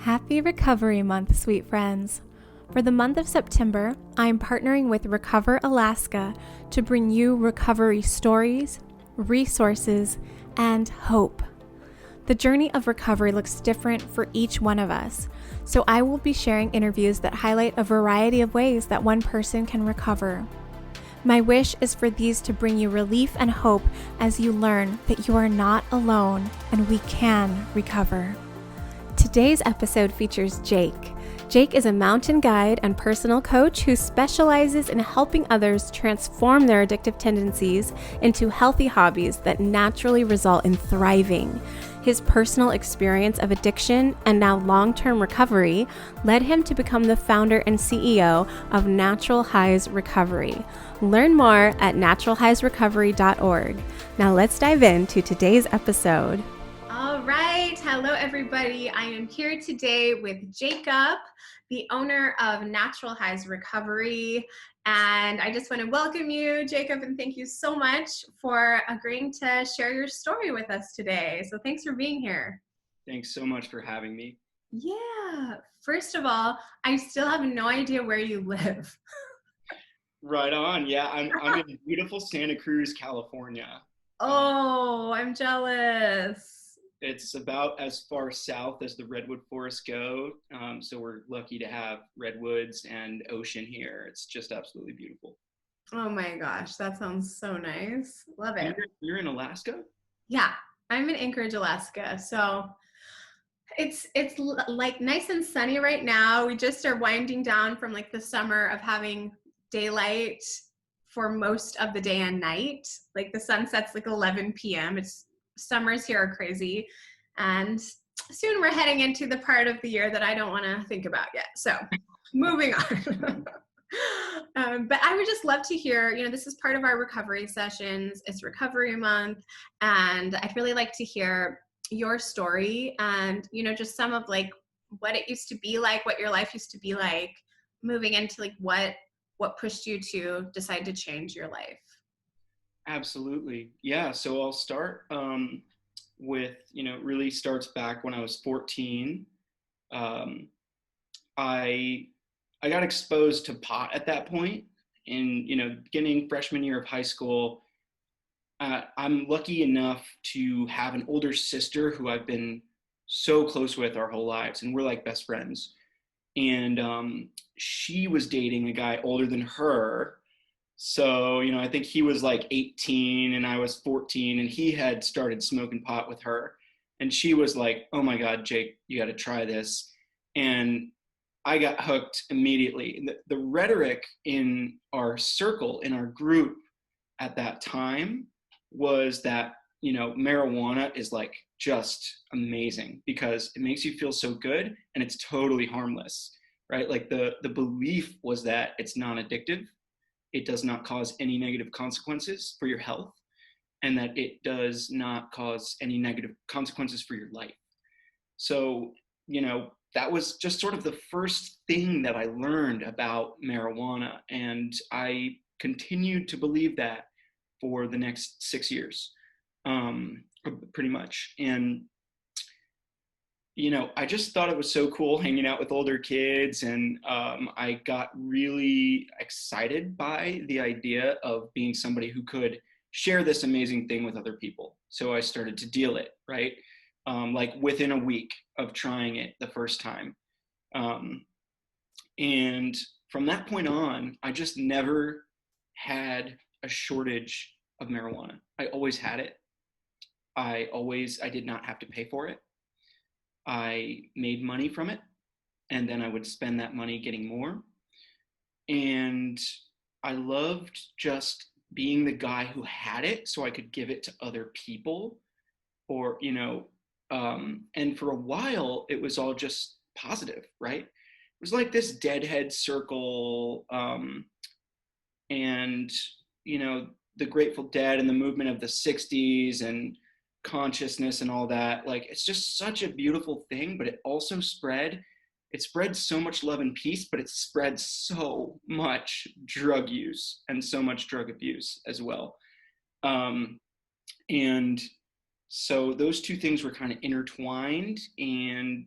Happy Recovery Month, sweet friends. For the month of September, I am partnering with Recover Alaska to bring you recovery stories, resources, and hope. The journey of recovery looks different for each one of us, so I will be sharing interviews that highlight a variety of ways that one person can recover. My wish is for these to bring you relief and hope as you learn that you are not alone and we can recover. Today's episode features Jake. Jake is a mountain guide and personal coach who specializes in helping others transform their addictive tendencies into healthy hobbies that naturally result in thriving. His personal experience of addiction and now long-term recovery led him to become the founder and CEO of Natural Highs Recovery. Learn more at naturalhighsrecovery.org. Now let's dive into today's episode. All right. Hello, everybody. I am here today with Jacob, the owner of Natural Highs Recovery. And I just want to welcome you, Jacob, and thank you so much for agreeing to share your story with us today. So thanks for being here. Thanks so much for having me. Yeah. First of all, I still have no idea where you live. Right on. Yeah, I'm in beautiful Santa Cruz, California. Oh, I'm jealous. It's about as far south as the redwood forests go. So we're lucky to have redwoods and ocean here. It's just absolutely beautiful. Oh my gosh, that sounds so nice. Love it. You're in Alaska? Yeah, I'm in Anchorage, Alaska. So it's like nice and sunny right now. We just are winding down from like the summer of having daylight for most of the day and night. Like the sun sets like 11 p.m. Summers here are crazy. And soon we're heading into the part of the year that I don't want to think about yet. So moving on. But I would just love to hear, this is part of our recovery sessions. It's Recovery Month. And I'd really like to hear your story and, just some of like what it used to be like, what your life used to be like, moving into like what pushed you to decide to change your life. Absolutely. Yeah. So I'll start with, really starts back when I was 14. I got exposed to pot at that point in, beginning freshman year of high school. I'm lucky enough to have an older sister who I've been so close with our whole lives, and we're like best friends. And she was dating a guy older than her. So, I think he was like 18 and I was 14, and he had started smoking pot with her. And she was like, "Oh my God, Jake, you got to try this." And I got hooked immediately. The rhetoric in our circle, in our group at that time was that, marijuana is like just amazing because it makes you feel so good and it's totally harmless, right? Like the belief was that it's non-addictive. It does not cause any negative consequences for your health, and that it does not cause any negative consequences for your life. So, that was just sort of the first thing that I learned about marijuana. And I continued to believe that for the next 6 years, pretty much. And, I just thought it was so cool hanging out with older kids. And I got really excited by the idea of being somebody who could share this amazing thing with other people. So I started to deal it, right? Like within a week of trying it the first time. And from that point on, I just never had a shortage of marijuana. I always had it. I did not have to pay for it. I made money from it, and then I would spend that money getting more. And I loved just being the guy who had it so I could give it to other people, or, and for a while it was all just positive, right? It was like this deadhead circle, and, the Grateful Dead and the movement of the 60s and consciousness and all that. Like, it's just such a beautiful thing, but it spread so much love and peace, but it spread so much drug use and so much drug abuse as well. And so those two things were kind of intertwined, and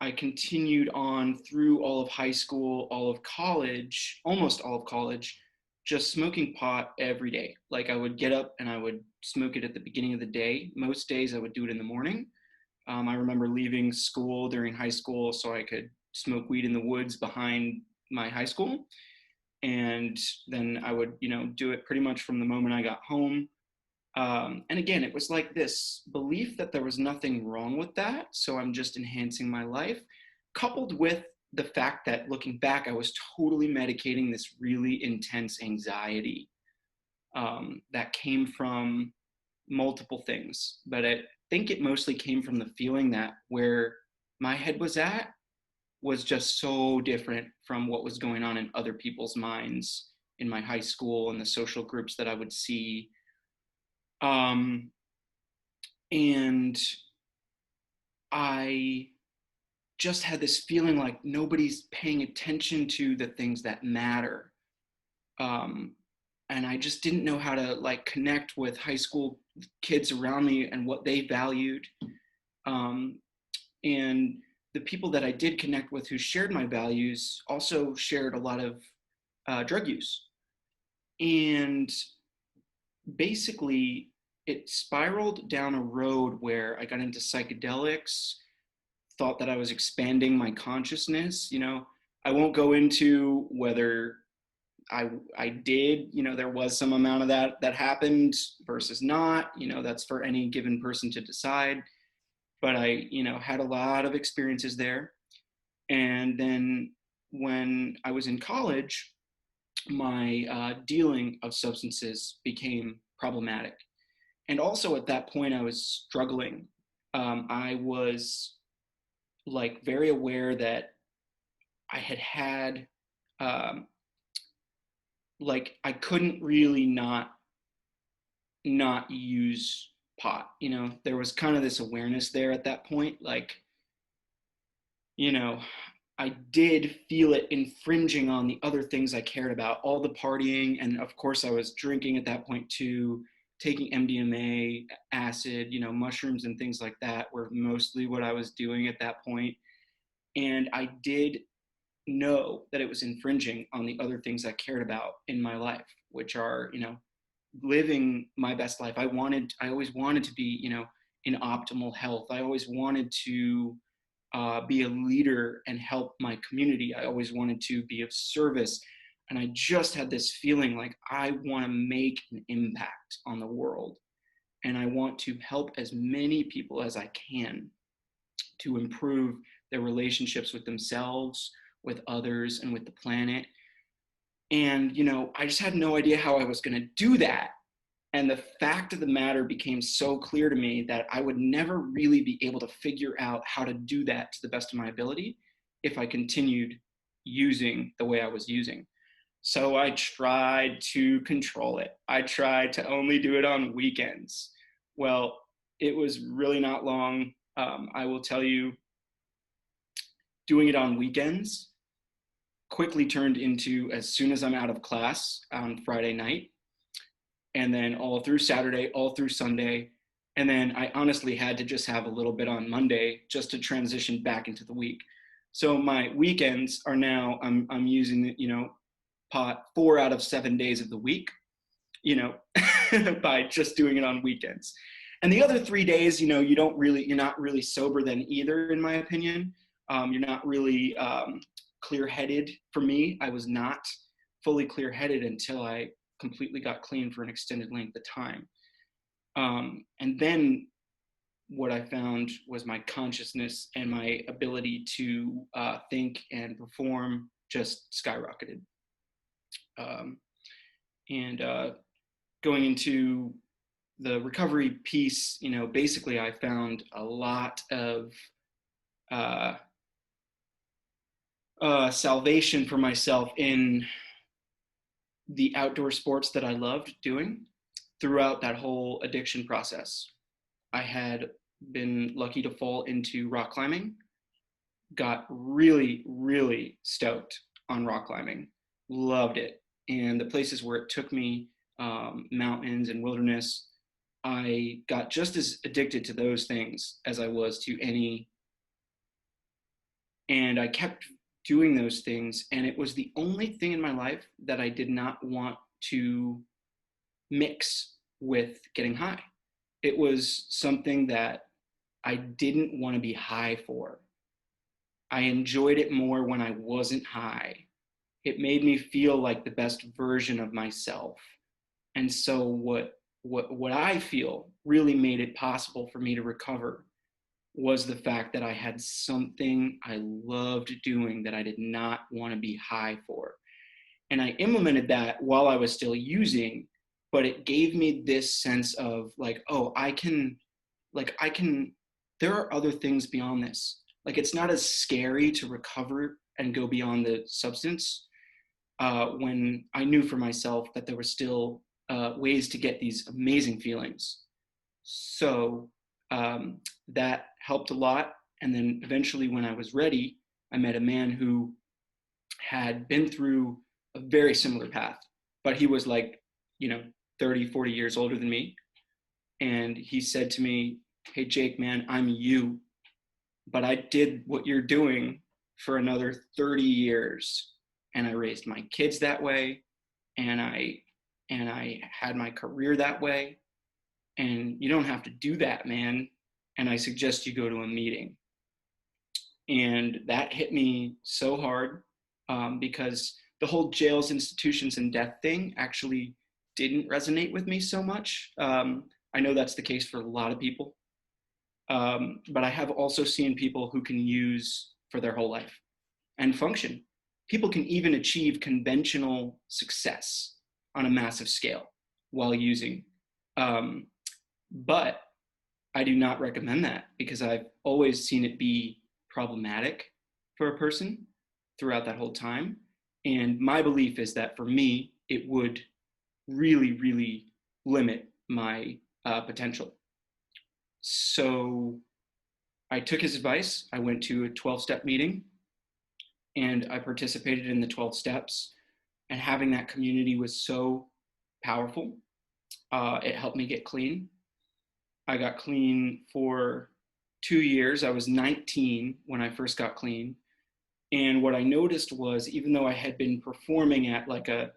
I continued on through all of high school, all of college, almost all of college, just smoking pot every day. Like I would get up and I would smoke it at the beginning of the day. Most days I would do it in the morning. I remember leaving school during high school so I could smoke weed in the woods behind my high school. And then I would, do it pretty much from the moment I got home. And again, it was like this belief that there was nothing wrong with that. So I'm just enhancing my life, coupled with the fact that looking back, I was totally medicating this really intense anxiety that came from multiple things. But I think it mostly came from the feeling that where my head was at was just so different from what was going on in other people's minds in my high school and the social groups that I would see. Um, and I just had this feeling like nobody's paying attention to the things that matter. Um, and I just didn't know how to like connect with high school kids around me and what they valued. Um, and the people that I did connect with who shared my values also shared a lot of drug use. And basically, it spiraled down a road where I got into psychedelics, thought that I was expanding my consciousness. I won't go into whether I did, there was some amount of that happened versus not, that's for any given person to decide. But I, had a lot of experiences there. And then when I was in college, my dealing of substances became problematic. And also at that point, I was struggling. I was like very aware that I had like I couldn't really not use pot. There was kind of this awareness there at that point. Like, you know, I did feel it infringing on the other things I cared about, all the partying. And of course, I was drinking at that point too, taking MDMA, acid, mushrooms and things like that were mostly what I was doing at that point. And I did know that it was infringing on the other things I cared about in my life, which are, living my best life. I always wanted to be, in optimal health. I always wanted to be a leader and help my community. I always wanted to be of service. And I just had this feeling like I want to make an impact on the world. And I want to help as many people as I can to improve their relationships with themselves, with others, and with the planet. And, I just had no idea how I was going to do that. And the fact of the matter became so clear to me that I would never really be able to figure out how to do that to the best of my ability if I continued using the way I was using. So I tried to control it. I tried to only do it on weekends. Well, it was really not long. I will tell you, doing it on weekends quickly turned into, as soon as I'm out of class on Friday night, and then all through Saturday, all through Sunday. And then I honestly had to just have a little bit on Monday just to transition back into the week. So my weekends are now, I'm using, pot 4 out of 7 days of the week, by just doing it on weekends. And the other 3 days, you're not really sober then either, in my opinion. You're not really clear-headed. For me, I was not fully clear-headed until I completely got clean for an extended length of time. And then what I found was my consciousness and my ability to think and perform just skyrocketed. And going into the recovery piece, basically I found a lot of salvation for myself in the outdoor sports that I loved doing throughout that whole addiction process. I had been lucky to fall into rock climbing, got really, really stoked on rock climbing, loved it. And the places where it took me, mountains and wilderness, I got just as addicted to those things as I was to any And I kept doing those things. And it was the only thing in my life that I did not want to mix with getting high. It was something that I didn't want to be high for. I enjoyed it more when I wasn't high. It made me feel like the best version of myself. And so what I feel really made it possible for me to recover was the fact that I had something I loved doing that I did not want to be high for. And I implemented that while I was still using, but it gave me this sense of like, oh, I can, there are other things beyond this. Like, it's not as scary to recover and go beyond the substance, when I knew for myself that there were still ways to get these amazing feelings. So that helped a lot. And then eventually, when I was ready, I met a man who had been through a very similar path, but he was like, 30, 40 years older than me. And he said to me, "Hey, Jake, man, I'm you, but I did what you're doing for another 30 years. And I raised my kids that way. And I had my career that way. And you don't have to do that, man. And I suggest you go to a meeting." And that hit me so hard, because the whole jails, institutions, and death thing actually didn't resonate with me so much. I know that's the case for a lot of people. But I have also seen people who can use for their whole life and function. People can even achieve conventional success on a massive scale while using. But I do not recommend that, because I've always seen it be problematic for a person throughout that whole time. And my belief is that for me, it would really, really limit my potential. So I took his advice. I went to a 12-step meeting and I participated in the 12 steps. And having that community was so powerful. It helped me get clean. I got clean for 2 years. I was 19 when I first got clean. And what I noticed was, even though I had been performing at like an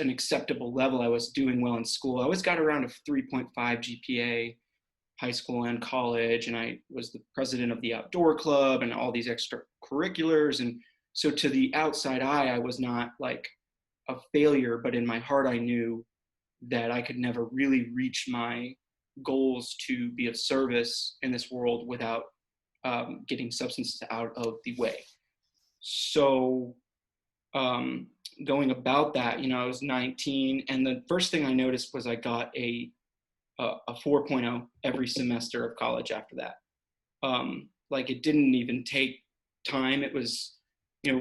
acceptable level, I was doing well in school. I always got around a 3.5 GPA, high school and college, and I was the president of the outdoor club and all these extracurriculars. And so to the outside eye, I was not like a failure, but in my heart, I knew that I could never really reach my goals to be of service in this world without getting substances out of the way. So going about that, I was 19, and the first thing I noticed was I got a 4.0 every semester of college after that. Like, it didn't even take time. It was,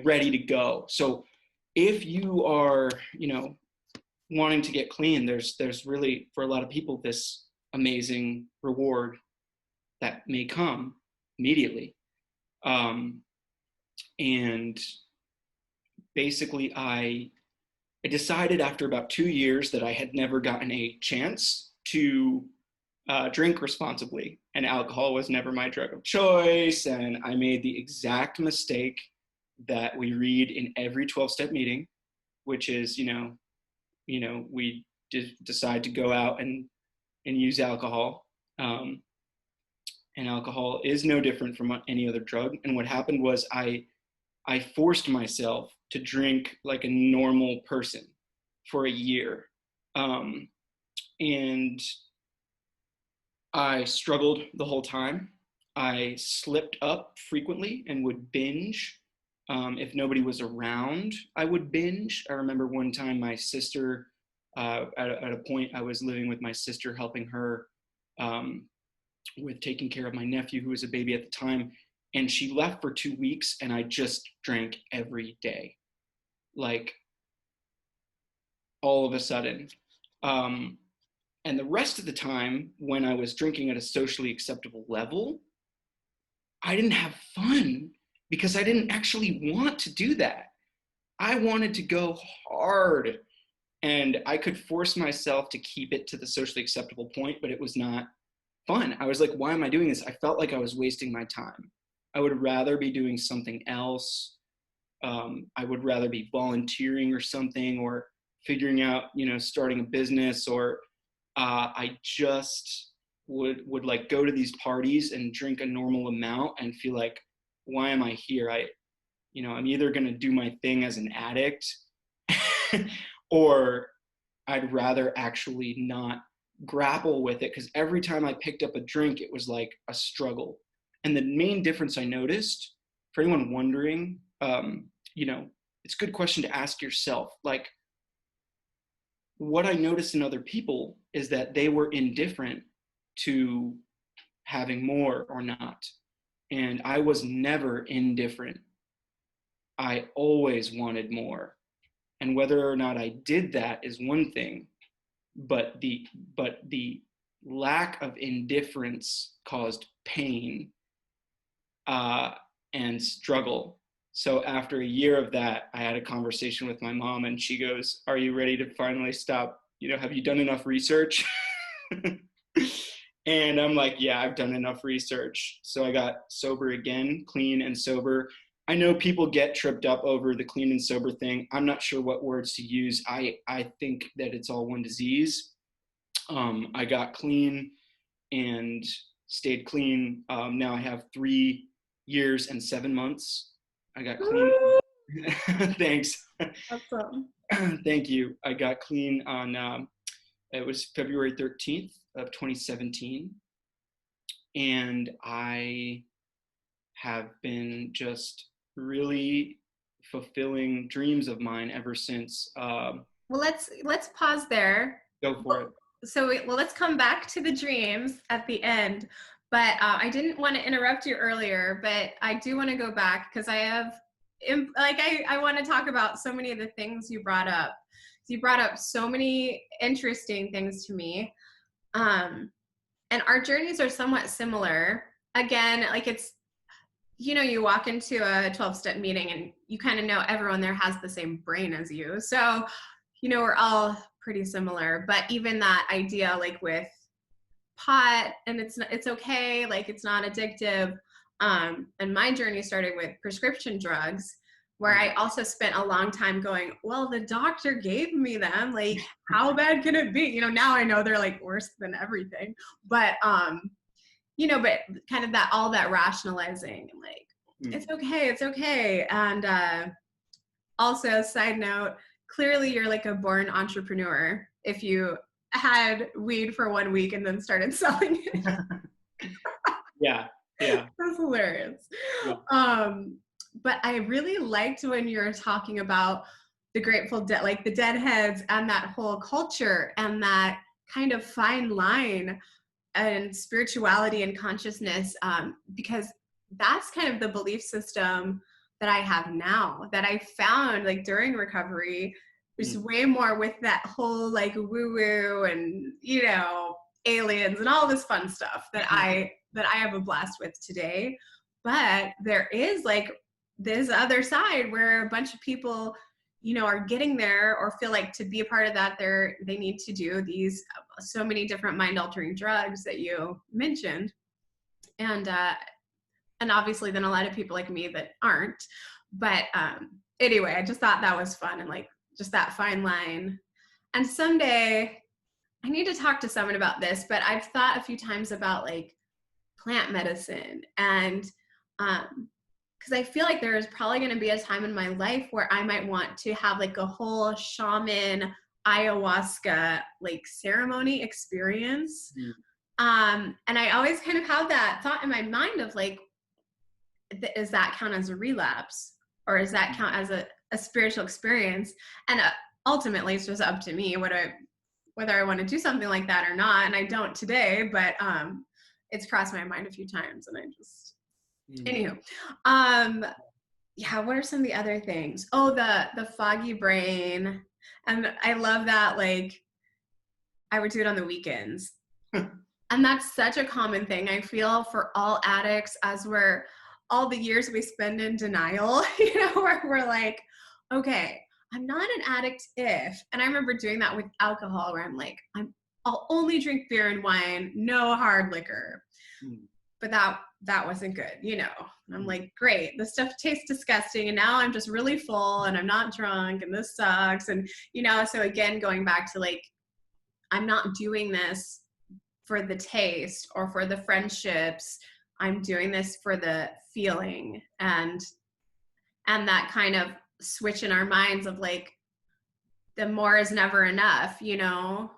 ready to go. So if you are, wanting to get clean, there's really, for a lot of people, this amazing reward that may come immediately. And basically I decided after about 2 years that I had never gotten a chance to drink responsibly, and alcohol was never my drug of choice. And I made the exact mistake that we read in every 12-step meeting, which is, we decide to go out and use alcohol. And alcohol is no different from any other drug. And what happened was I forced myself to drink like a normal person for a year. And I struggled the whole time. I slipped up frequently and would binge. If nobody was around, I would binge. I remember one time my sister, at a point I was living with my sister, helping her with taking care of my nephew who was a baby at the time. And she left for 2 weeks and I just drank every day, like all of a sudden. And the rest of the time, when I was drinking at a socially acceptable level, I didn't have fun because I didn't actually want to do that. I wanted to go hard, and I could force myself to keep it to the socially acceptable point, but it was not fun. I was like, why am I doing this? I felt like I was wasting my time. I would rather be doing something else. I would rather be volunteering or something, or figuring out, starting a business, or I just would like go to these parties and drink a normal amount and feel like, why am I here? I'm either going to do my thing as an addict or I'd rather actually not grapple with it, because every time I picked up a drink, it was like a struggle. And the main difference I noticed, for anyone wondering, it's a good question to ask yourself. Like, what I noticed in other people is that they were indifferent to having more or not. And I was never indifferent. I always wanted more. And whether or not I did that is one thing, but the lack of indifference caused pain and struggle. So after a year of that, I had a conversation with my mom, and she goes, "Are you ready to finally stop? Have you done enough research?" And I'm like, "Yeah, I've done enough research." So I got sober again, clean and sober. I know people get tripped up over the clean and sober thing. I'm not sure what words to use. I think that it's all one disease. I got clean and stayed clean. Now I have 3 years and 7 months. I got clean. Thanks. Awesome. Thank you. I got clean on, it was February 13th of 2017. And I have been just really fulfilling dreams of mine ever since. Well, let's pause there. Go for it. So, let's come back to the dreams at the end. But I didn't want to interrupt you earlier, but I do want to go back because I want to talk about so many of the things you brought up. You brought up so many interesting things to me. And our journeys are somewhat similar. Again, like it's, you walk into a 12-step meeting and you kind of know everyone there has the same brain as you. So, we're all pretty similar. But even that idea, like with pot, and it's okay, like it's not addictive. And my journey started with prescription drugs, where I also spent a long time going, well, the doctor gave me them, like how bad can it be? Now I know they're like worse than everything, but but kind of that, all that rationalizing, like it's okay. And also, side note, clearly you're like a born entrepreneur if you had weed for 1 week and then started selling it. Yeah. That's hilarious. Yeah. But I really liked when you're talking about the Grateful Dead, like the Deadheads and that whole culture and that kind of fine line and spirituality and consciousness, because that's kind of the belief system that I have now, that I found like during recovery, was way more with that whole like woo-woo and, aliens and all this fun stuff that I have a blast with today. But there is like this other side where a bunch of people, are getting there or feel like to be a part of that, they need to do these so many different mind-altering drugs that you mentioned. And obviously then a lot of people like me that aren't. But anyway, I just thought that was fun, and like just that fine line. And someday I need to talk to someone about this, but I've thought a few times about like plant medicine, and because I feel like there is probably going to be a time in my life where I might want to have like a whole shaman ayahuasca like ceremony experience. And I always kind of have that thought in my mind of like, does that count as a relapse, or does that count as a spiritual experience? And ultimately it's just up to me whether I want to do something like that or not. And I don't today, but it's crossed my mind a few times, and I just anywho. Yeah, what are some of the other things? Oh, the foggy brain. And I love that, like I would do it on the weekends. And that's such a common thing, I feel, for all addicts, as we're all the years we spend in denial, where we're like, okay, I'm not an addict if, and I remember doing that with alcohol, where I'm like, I'll only drink beer and wine, no hard liquor. But that that wasn't good, you know. And I'm like, great, this stuff tastes disgusting. And now I'm just really full and I'm not drunk and this sucks. And, you know, so again, going back to like, I'm not doing this for the taste or for the friendships. I'm doing this for the feeling and that kind of switch in our minds of like, the more is never enough, you know.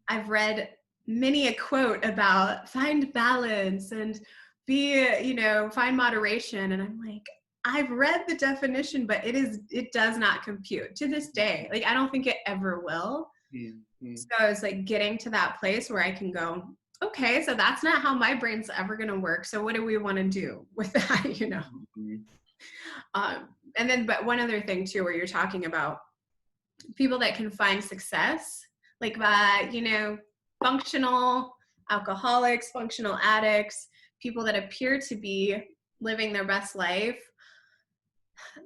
I've read many a quote about find balance and be, you know, find moderation. And I'm like, I've read the definition, but it does not compute to this day. Like, I don't think it ever will. So it's like getting to that place where I can go, okay, so that's not how my brain's ever going to work. So what do we want to do with that, you know? And then, but one other thing too, where you're talking about people that can find success, like you know, functional alcoholics, functional addicts, people that appear to be living their best life.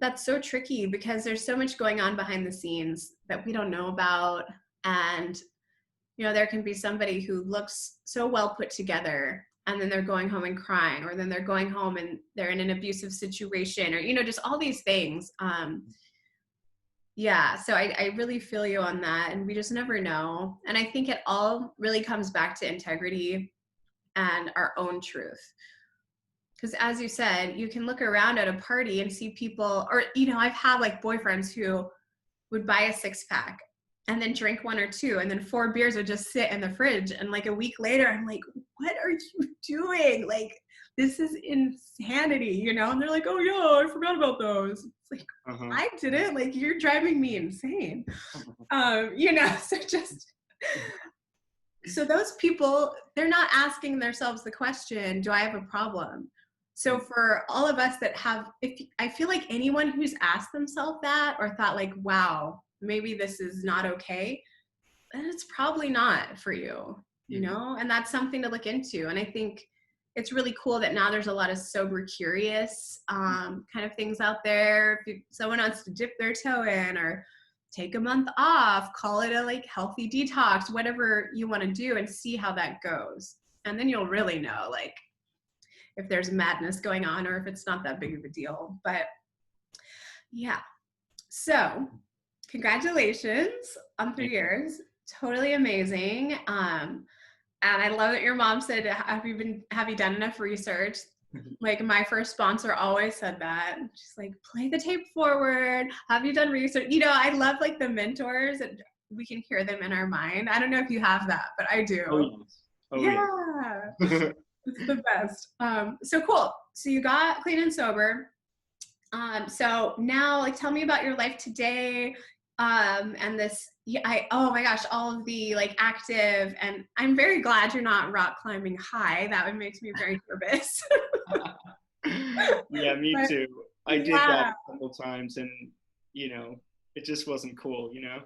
That's so tricky because there's so much going on behind the scenes that we don't know about. And, you know, there can be somebody who looks so well put together and then they're going home and crying, or then they're going home and they're in an abusive situation, or, you know, just all these things. Yeah, so I really feel you on that, and we just never know. And I think it all really comes back to integrity and our own truth. Because as you said, you can look around at a party and see people, or, you know, I've had like boyfriends who would buy a 6-pack and then drink 1 or 2, and then 4 beers would just sit in the fridge. And like a week later, I'm like, what are you doing? Like, this is insanity, you know? And they're like, oh yeah, I forgot about those. It's like, I didn't, like, you're driving me insane. You know, so those people, they're not asking themselves the question, do I have a problem? So for all of us that have, I feel like anyone who's asked themselves that or thought like, wow, maybe this is not okay, then it's probably not for you, you know? And that's something to look into. And I think it's really cool that now there's a lot of sober curious kind of things out there. If someone wants to dip their toe in or take a month off, call it a like healthy detox, whatever you want to do, and see how that goes. And then you'll really know like if there's madness going on or if it's not that big of a deal. But yeah, so congratulations on 3 years. Totally amazing. And I love that your mom said, have you done enough research? Like my first sponsor always said that. She's like, play the tape forward. Have you done research? You know, I love like the mentors and we can hear them in our mind. I don't know if you have that, but I do. Yeah. It's the best. So cool. So you got clean and sober. So now like, tell me about your life today. And this, oh my gosh, all of the like active, and I'm very glad you're not rock climbing high. That would make me very nervous. Yeah, me too. I did that a couple times and, you know, it just wasn't cool, you know?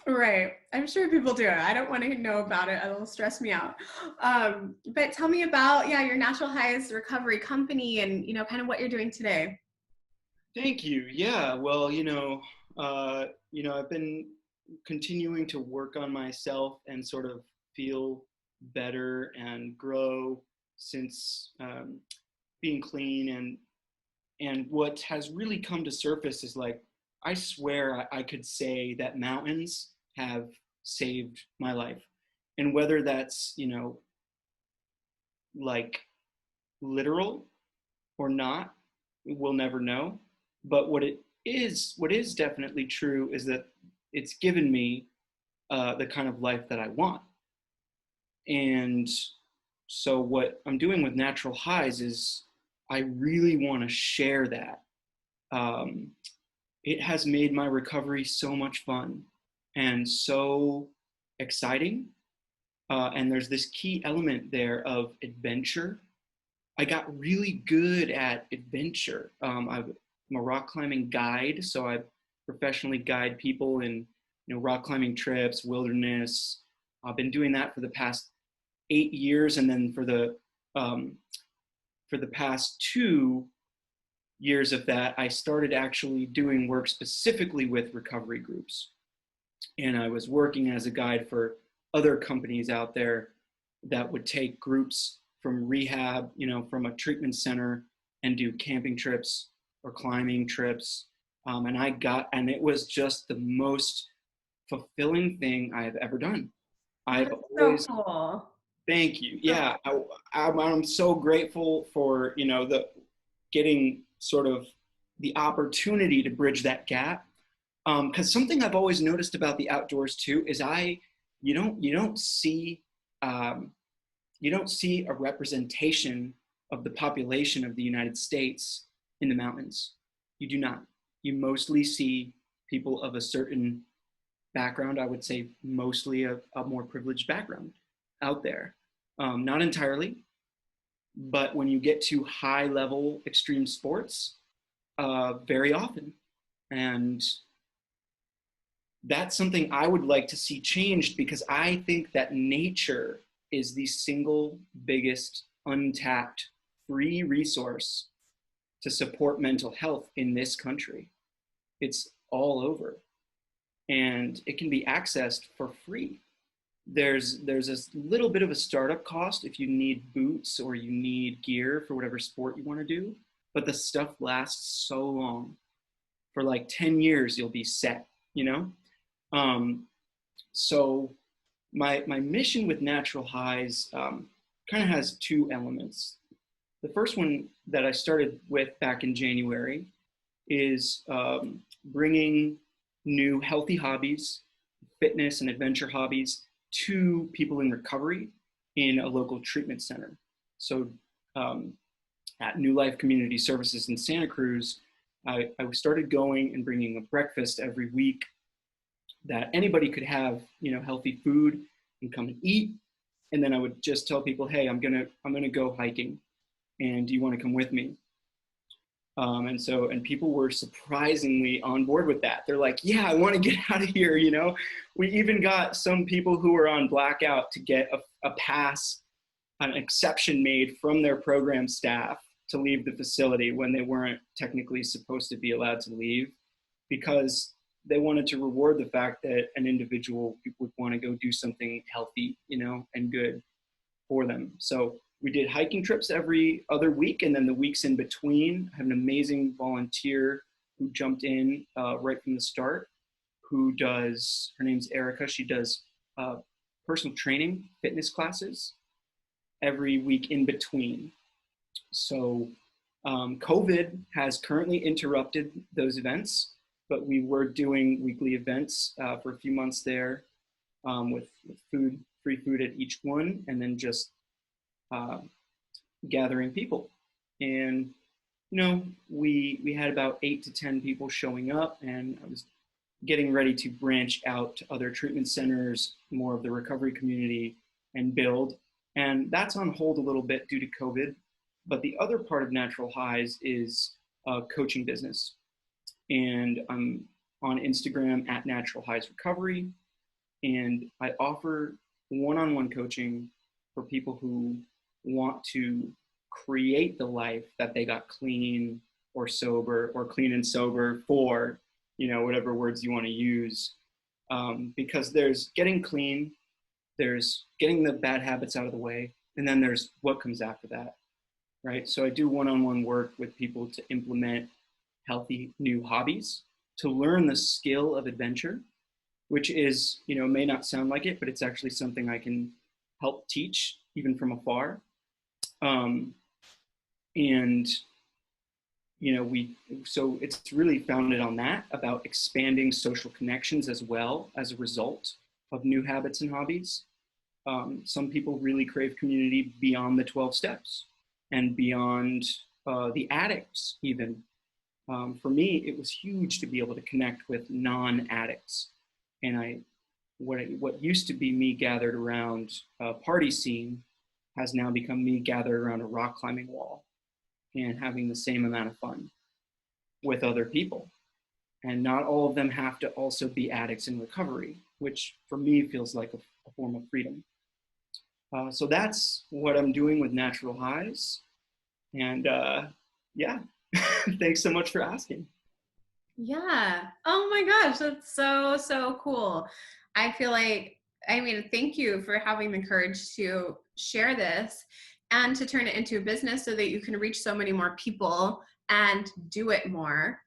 Right. I'm sure people do it. I don't want to know about it. It'll stress me out. But tell me about, your Natural Highs recovery company and, you know, kind of what you're doing today. Thank you. Yeah. Well, I've been continuing to work on myself and sort of feel better and grow since being clean. And what has really come to surface is like, I swear I could say that mountains have saved my life. And whether that's, like literal or not, we'll never know. But what is definitely true is that it's given me the kind of life that I want. And so what I'm doing with Natural Highs is I really want to share that. It has made my recovery so much fun and so exciting. And there's this key element there of adventure. I got really good at adventure. I'm a rock climbing guide, so I professionally guide people in rock climbing trips, wilderness. I've been doing that for the past 8 years, and then for the past 2 years of that, I started actually doing work specifically with recovery groups. And I was working as a guide for other companies out there that would take groups from rehab, from a treatment center, and do camping trips or climbing trips. And it was just the most fulfilling thing I've ever done. I've That's so always, cool. thank you. Yeah. I'm so grateful for, the getting sort of the opportunity to bridge that gap. Because something I've always noticed about the outdoors too is you don't see, um, you don't see a representation of the population of the United States in the mountains. You do not. You mostly see people of a certain background. I would say mostly a more privileged background out there. Not entirely, but when you get to high level extreme sports, very often. And that's something I would like to see changed, because I think that nature is the single biggest untapped free resource to support mental health in this country. It's all over, and it can be accessed for free. There's a little bit of a startup cost if you need boots or you need gear for whatever sport you want to do, but the stuff lasts so long. For like 10 years you'll be set, you know. So my mission with Natural Highs kind of has two elements. The first one that I started with back in January is bringing new healthy hobbies, fitness and adventure hobbies, to people in recovery in a local treatment center. So at New Life Community Services in Santa Cruz, I started going and bringing a breakfast every week that anybody could have, healthy food and come and eat. And then I would just tell people, hey, I'm gonna go hiking, and do you want to come with me? And people were surprisingly on board with that. They're like, yeah, I want to get out of here. We even got some people who were on blackout to get a pass, an exception made from their program staff to leave the facility when they weren't technically supposed to be allowed to leave, because they wanted to reward the fact that an individual would want to go do something healthy, and good for them. So we did hiking trips every other week, and then the weeks in between, I have an amazing volunteer who jumped in right from the start, her name's Erica. She does personal training, fitness classes every week in between. So COVID has currently interrupted those events, but we were doing weekly events for a few months there, with free food at each one, and then just gathering people. And we had about 8 to 10 people showing up, and I was getting ready to branch out to other treatment centers, more of the recovery community, and build. And that's on hold a little bit due to COVID. But the other part of Natural Highs is coaching business. And I'm on Instagram at Natural Highs Recovery. And I offer one-on-one coaching for people who want to create the life that they got clean or sober, or clean and sober for, whatever words you want to use. Because there's getting clean, there's getting the bad habits out of the way, and then there's what comes after that, right? So I do one-on-one work with people to implement healthy new hobbies, to learn the skill of adventure, which is, may not sound like it, but it's actually something I can help teach even from afar. So it's really founded on that, about expanding social connections as well as a result of new habits and hobbies. Some people really crave community beyond the 12 steps and beyond the addicts even. For me, it was huge to be able to connect with non-addicts. And what used to be me gathered around a party scene has now become me gathered around a rock climbing wall and having the same amount of fun with other people. And not all of them have to also be addicts in recovery, which for me feels like a form of freedom. So that's what I'm doing with Natural Highs. And yeah, thanks so much for asking. Yeah. Oh my gosh, that's so, so cool. I feel like, thank you for having the courage to share this. and to turn it into a business so that you can reach so many more people and do it more.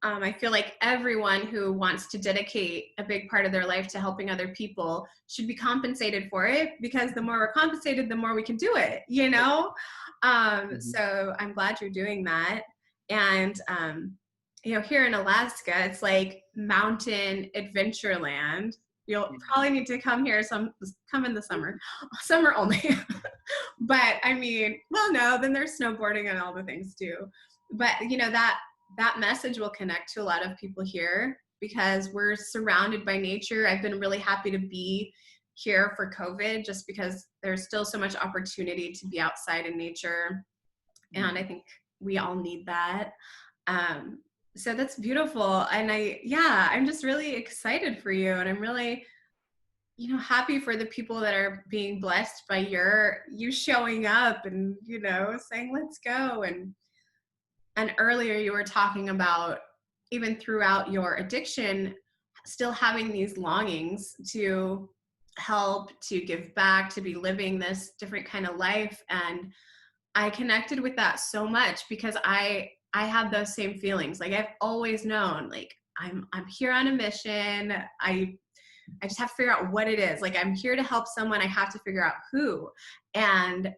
I feel like everyone who wants to dedicate a big part of their life to helping other people should be compensated for it, because the more we're compensated, the more we can do it, you know? So I'm glad you're doing that. And, you know, here in Alaska, it's like mountain adventure land. You'll probably need to come here come in the summer only. But I mean, well, no, then there's snowboarding and all the things too. But you know, that message will connect to a lot of people here because we're surrounded by nature. I've been really happy to be here for COVID just because there's still so much opportunity to be outside in nature. And I think we all need that. So that's beautiful. And I'm just really excited for you. And I'm really, you know, happy for the people that are being blessed by you showing up and, you know, saying, let's go. And earlier you were talking about, even throughout your addiction, still having these longings to help, to give back, to be living this different kind of life. And I connected with that so much because I had those same feelings. Like, I've always known, like, I'm here on a mission. I just have to figure out what it is. Like, I'm here to help someone. I have to figure out who. And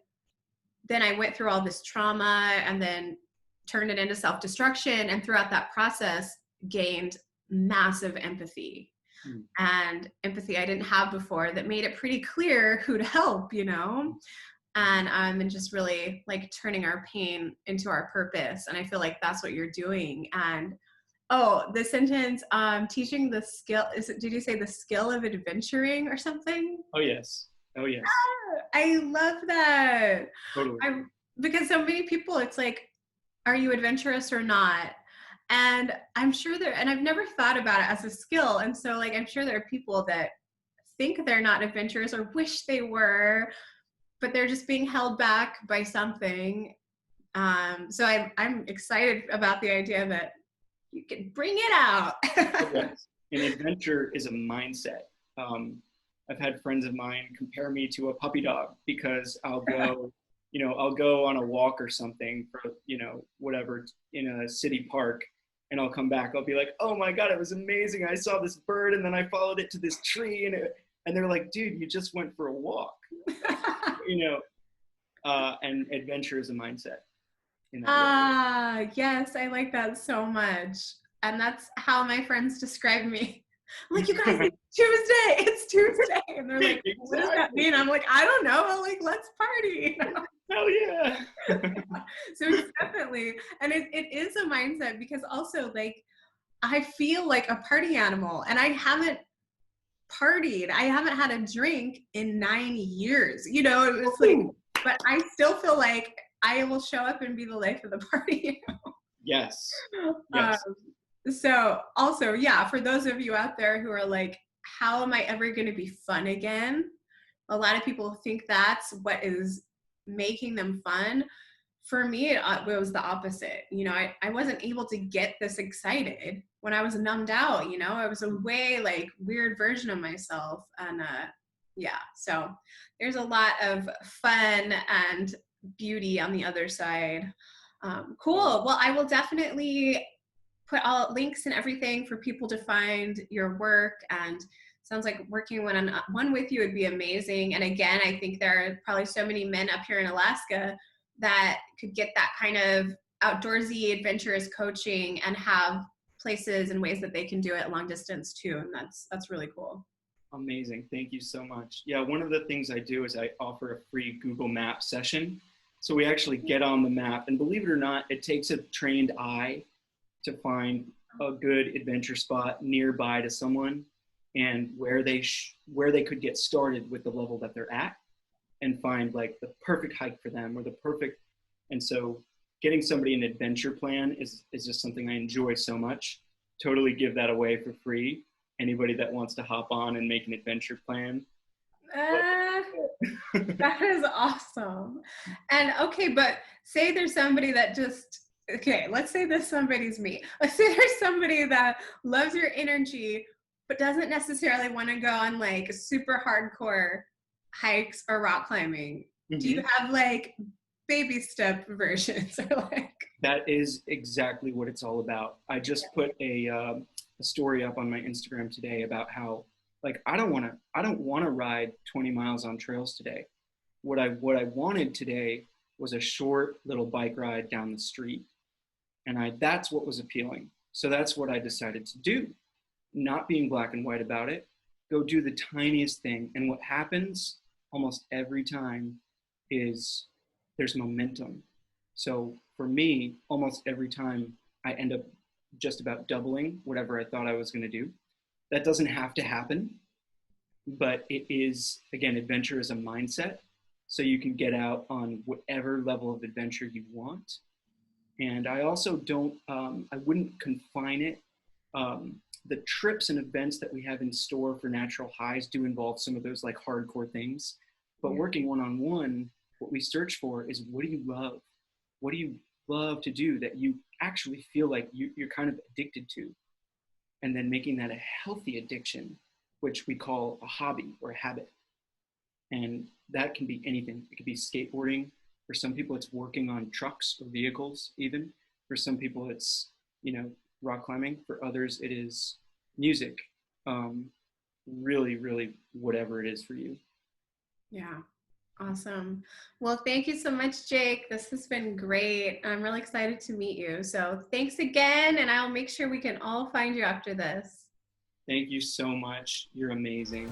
then I went through all this trauma and then turned it into self-destruction. And throughout that process, gained massive empathy. And empathy I didn't have before, that made it pretty clear who to help, you know? And just really like turning our pain into our purpose. And I feel like that's what you're doing. And the sentence, teaching the skill, did you say the skill of adventuring or something? Oh yes. I love that. Totally. Because so many people, it's like, are you adventurous or not? And I'm sure and I've never thought about it as a skill. And so like, I'm sure there are people that think they're not adventurous or wish they were, but they're just being held back by something. So I'm excited about the idea that you can bring it out. Yes. An adventure is a mindset. I've had friends of mine compare me to a puppy dog because I'll go, I'll go on a walk or something for, whatever, in a city park, and I'll come back. I'll be like, oh my God, it was amazing. I saw this bird and then I followed it to this tree, and they're like, dude, you just went for a walk. And adventure is a mindset. Yes, I like that so much. And that's how my friends describe me. I'm like, you guys, it's Tuesday. And they're like, exactly. What does that mean? I'm like, I don't know. I'm like, let's party. Hell yeah. So it's definitely, and it is a mindset, because also like, I feel like a party animal, and I haven't partied. I haven't had a drink in 9 years, it was like, but I still feel like I will show up and be the life of the party. Yes. So also, yeah, for those of you out there who are like, how am I ever going to be fun again? A lot of people think that's what is making them fun. For me, it was the opposite. I wasn't able to get this excited when I was numbed out. I was a way like weird version of myself. And so there's a lot of fun and beauty on the other side. Cool. Well, I will definitely put all links and everything for people to find your work, and sounds like working one-on-one with you would be amazing. And again, I think there are probably so many men up here in Alaska that could get that kind of outdoorsy, adventurous coaching and have places and ways that they can do it long distance too. And that's really cool. Amazing. Thank you so much. Yeah, one of the things I do is I offer a free Google Maps session. So we actually get on the map, and believe it or not, it takes a trained eye to find a good adventure spot nearby to someone, and where they could get started with the level that they're at, and find like the perfect hike for them, or and so getting somebody an adventure plan is just something I enjoy so much. Totally give that away for free. Anybody that wants to hop on and make an adventure plan. That is awesome. And okay, but say there's somebody that let's say this somebody's me. Let's say there's somebody that loves your energy, but doesn't necessarily want to go on like super hardcore hikes or rock climbing. Mm-hmm. Do you have like baby step versions are like. That is exactly what it's all about. I just put a story up on my Instagram today about how, like, I don't want to ride 20 miles on trails today. What I wanted today was a short little bike ride down the street, and that's what was appealing. So that's what I decided to do. Not being black and white about it, go do the tiniest thing, and what happens almost every time is there's momentum. So for me, almost every time I end up just about doubling whatever I thought I was going to do. That doesn't have to happen, but it is, again, adventure is a mindset. So you can get out on whatever level of adventure you want. And I also I wouldn't confine it. The trips and events that we have in store for Natural Highs do involve some of those like hardcore things, but working one-on-one, what we search for is, what do you love? What do you love to do that you actually feel like you're kind of addicted to? And then making that a healthy addiction, which we call a hobby or a habit. And that can be anything. It could be skateboarding. For some people, it's working on trucks or vehicles even. For some people, it's, rock climbing. For others, it is music. Really, really whatever it is for you. Yeah. Awesome. Well, thank you so much, Jake. This has been great. I'm really excited to meet you. So thanks again, and I'll make sure we can all find you after this. Thank you so much. You're amazing.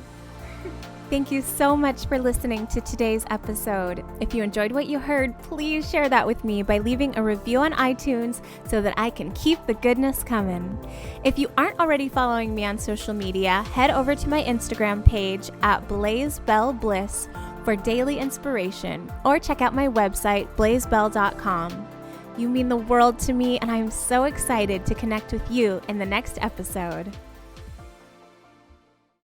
Thank you so much for listening to today's episode. If you enjoyed what you heard, please share that with me by leaving a review on iTunes so that I can keep the goodness coming. If you aren't already following me on social media, head over to my Instagram page at blazebellbliss for daily inspiration, or check out my website, blazebell.com. You mean the world to me, and I'm so excited to connect with you in the next episode.